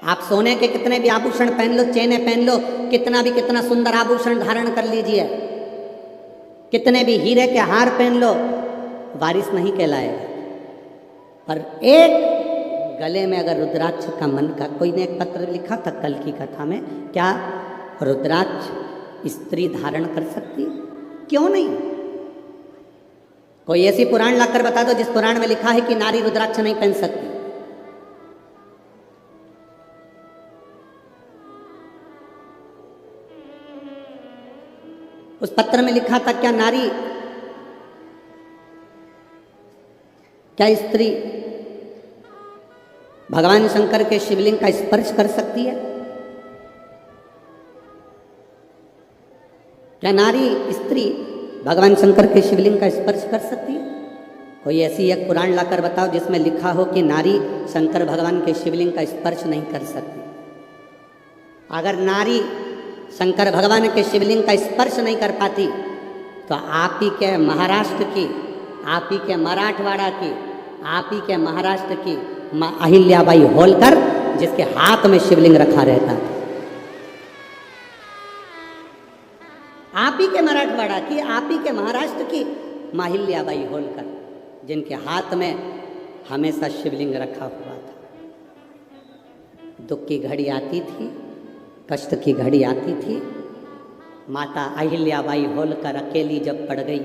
आप सोने के कितने भी आभूषण पहन लो, चेनें पहन लो, कितना सुंदर आभूषण धारण कर लीजिए, कितने भी हीरे के हार पहन लो, वारिस नहीं कहलाएगा। पर एक गले में अगर रुद्राक्ष का मन का, कोई ने एक पत्र लिखा था कल की कथा में, क्या रुद्राक्ष स्त्री धारण कर सकती? क्यों नहीं? कोई ऐसी पुराण लाकर बता दो जिस पुराण में लिखा है कि नारी रुद्राक्ष नहीं पहन सकती। उस पत्र में लिखा था क्या नारी, क्या स्त्री भगवान शंकर के शिवलिंग का स्पर्श कर सकती है? क्या नारी स्त्री भगवान शंकर के शिवलिंग का स्पर्श कर सकती है? कोई ऐसी एक पुराण लाकर बताओ जिसमें लिखा हो कि नारी शंकर भगवान के शिवलिंग का स्पर्श नहीं कर सकती। अगर नारी शंकर भगवान के शिवलिंग का स्पर्श नहीं कर पाती तो आप ही के महाराष्ट्र की, आप ही के मराठवाड़ा की, आप ही के महाराष्ट्र की माँ अहिल्याबाई होलकर, जिसके हाथ में शिवलिंग रखा रहता था, आप ही के मराठवाड़ा की, आप ही के महाराष्ट्र की माँ अहिल्याबाई होलकर, जिनके हाथ में हमेशा शिवलिंग रखा हुआ था। दुख की घड़ी आती थी, कष्ट की घड़ी आती थी, माता अहिल्याबाई होलकर अकेली जब पड़ गई,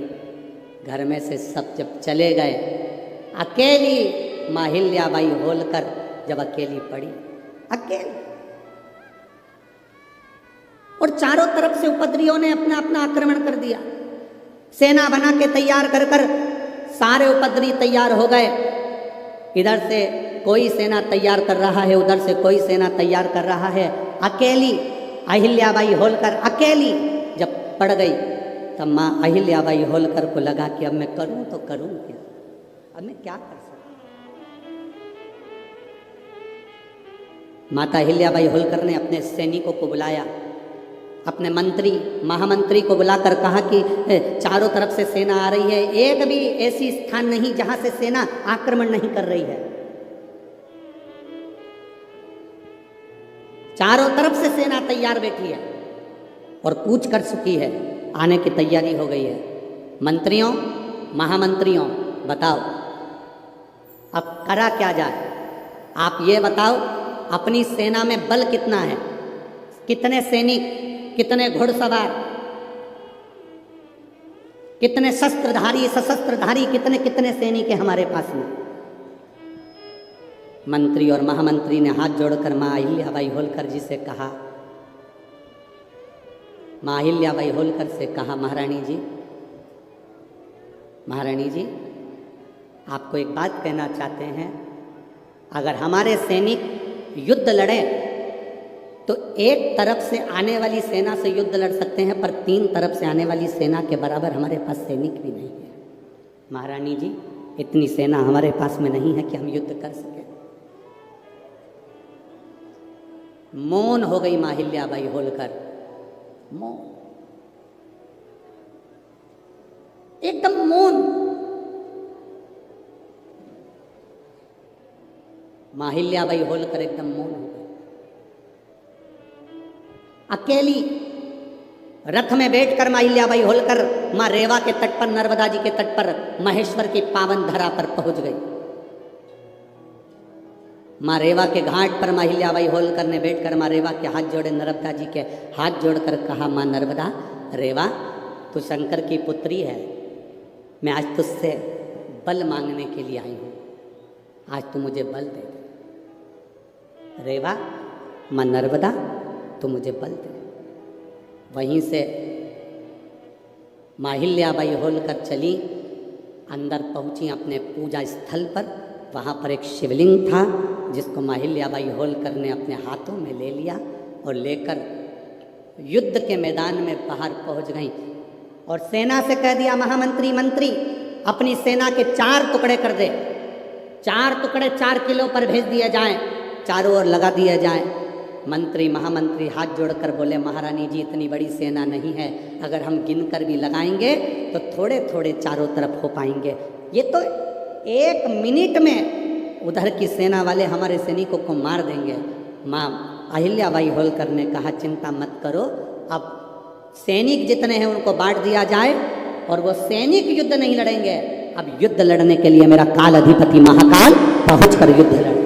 घर में से सब जब चले गए, अकेली माँ अहिल्याबाई होलकर जब अकेली पड़ी, अकेली, और चारों तरफ से उपद्रवियों ने अपना अपना आक्रमण कर दिया। सेना बना के तैयार कर कर सारे उपद्रवी तैयार हो गए। इधर से कोई सेना तैयार कर रहा है, उधर से कोई सेना तैयार कर रहा है। अकेली अहिल्याबाई होलकर अकेली जब पड़ गई, तब माँ अहिल्याबाई होलकर को लगा कि अब मैं करूं तो करूं क्या, अब मैं क्या कर सकता। माता अहिल्याबाई होलकर ने अपने सैनिकों को बुलाया, अपने मंत्री महामंत्री को बुलाकर कहा कि चारों तरफ से सेना आ रही है, एक भी ऐसी स्थान नहीं जहां से सेना आक्रमण नहीं कर रही है। चारों तरफ से सेना तैयार बैठी है और कूच कर चुकी है, आने की तैयारी हो गई है। मंत्रियों, महामंत्रियों, बताओ अब करा क्या जाए? आप ये बताओ, अपनी सेना में बल कितना है, कितने सैनिक, कितने घुड़सवार, कितने शस्त्रधारी, सशस्त्रधारी, कितने कितने सैनिक है हमारे पास में? मंत्री और महामंत्री ने हाथ जोड़कर माँ अहिल्याबाई होलकर जी से कहा, माँ अहिल्याबाई होलकर से कहा, महारानी जी, महारानी जी, आपको एक बात कहना चाहते हैं, अगर हमारे सैनिक युद्ध लड़े तो एक तरफ से आने वाली सेना से युद्ध लड़ सकते हैं, पर 3 तरफ से आने वाली सेना के बराबर हमारे पास सैनिक भी नहीं है। महारानी जी, इतनी सेना हमारे पास में नहीं है कि हम युद्ध कर सकें। मौन हो गई माँ अहिल्याबाई होलकर, मौन, एकदम मौन। माँ अहिल्याबाई होलकर एकदम मौन हो गई। अकेली रथ में बैठकर माँ अहिल्याबाई होलकर माँ रेवा के तट पर, नर्मदा जी के तट पर, महेश्वर की पावन धरा पर पहुंच गई। माँ रेवा के घाट पर माँ अहिल्याबाई होलकर ने बैठकर माँ रेवा के हाथ जोड़े, नर्मदा जी के हाथ जोड़कर कहा, माँ नर्मदा, रेवा, तू शंकर की पुत्री है, मैं आज तुझसे बल मांगने के लिए आई हूँ, आज तू मुझे बल दे दे। रेवा, माँ नर्मदा, तू मुझे बल दे। वहीं से माँ अहिल्याबाई होलकर चली, अंदर पहुंची अपने पूजा स्थल पर। वहाँ पर एक शिवलिंग था जिसको माँ अहिल्याबाई होलकर ने अपने हाथों में ले लिया और लेकर युद्ध के मैदान में बाहर पहुंच गई और सेना से कह दिया, महामंत्री, मंत्री, अपनी सेना के 4 टुकड़े कर दे, 4 टुकड़े 4 किलो पर भेज दिए जाएं, चारों ओर लगा दिए जाएं। मंत्री महामंत्री हाथ जोड़कर बोले, महारानी जी, इतनी बड़ी सेना नहीं है, अगर हम गिनकर भी लगाएंगे तो थोड़े थोड़े चारों तरफ हो पाएंगे। ये तो 1 मिनट में उधर की सेना वाले हमारे सैनिकों को मार देंगे। माँ अहिल्याबाई होलकर ने कहा चिंता मत करो, अब सैनिक जितने हैं उनको बांट दिया जाए और वो सैनिक युद्ध नहीं लड़ेंगे, अब युद्ध लड़ने के लिए मेरा काल अधिपति महाकाल पहुंच कर युद्ध लड़े।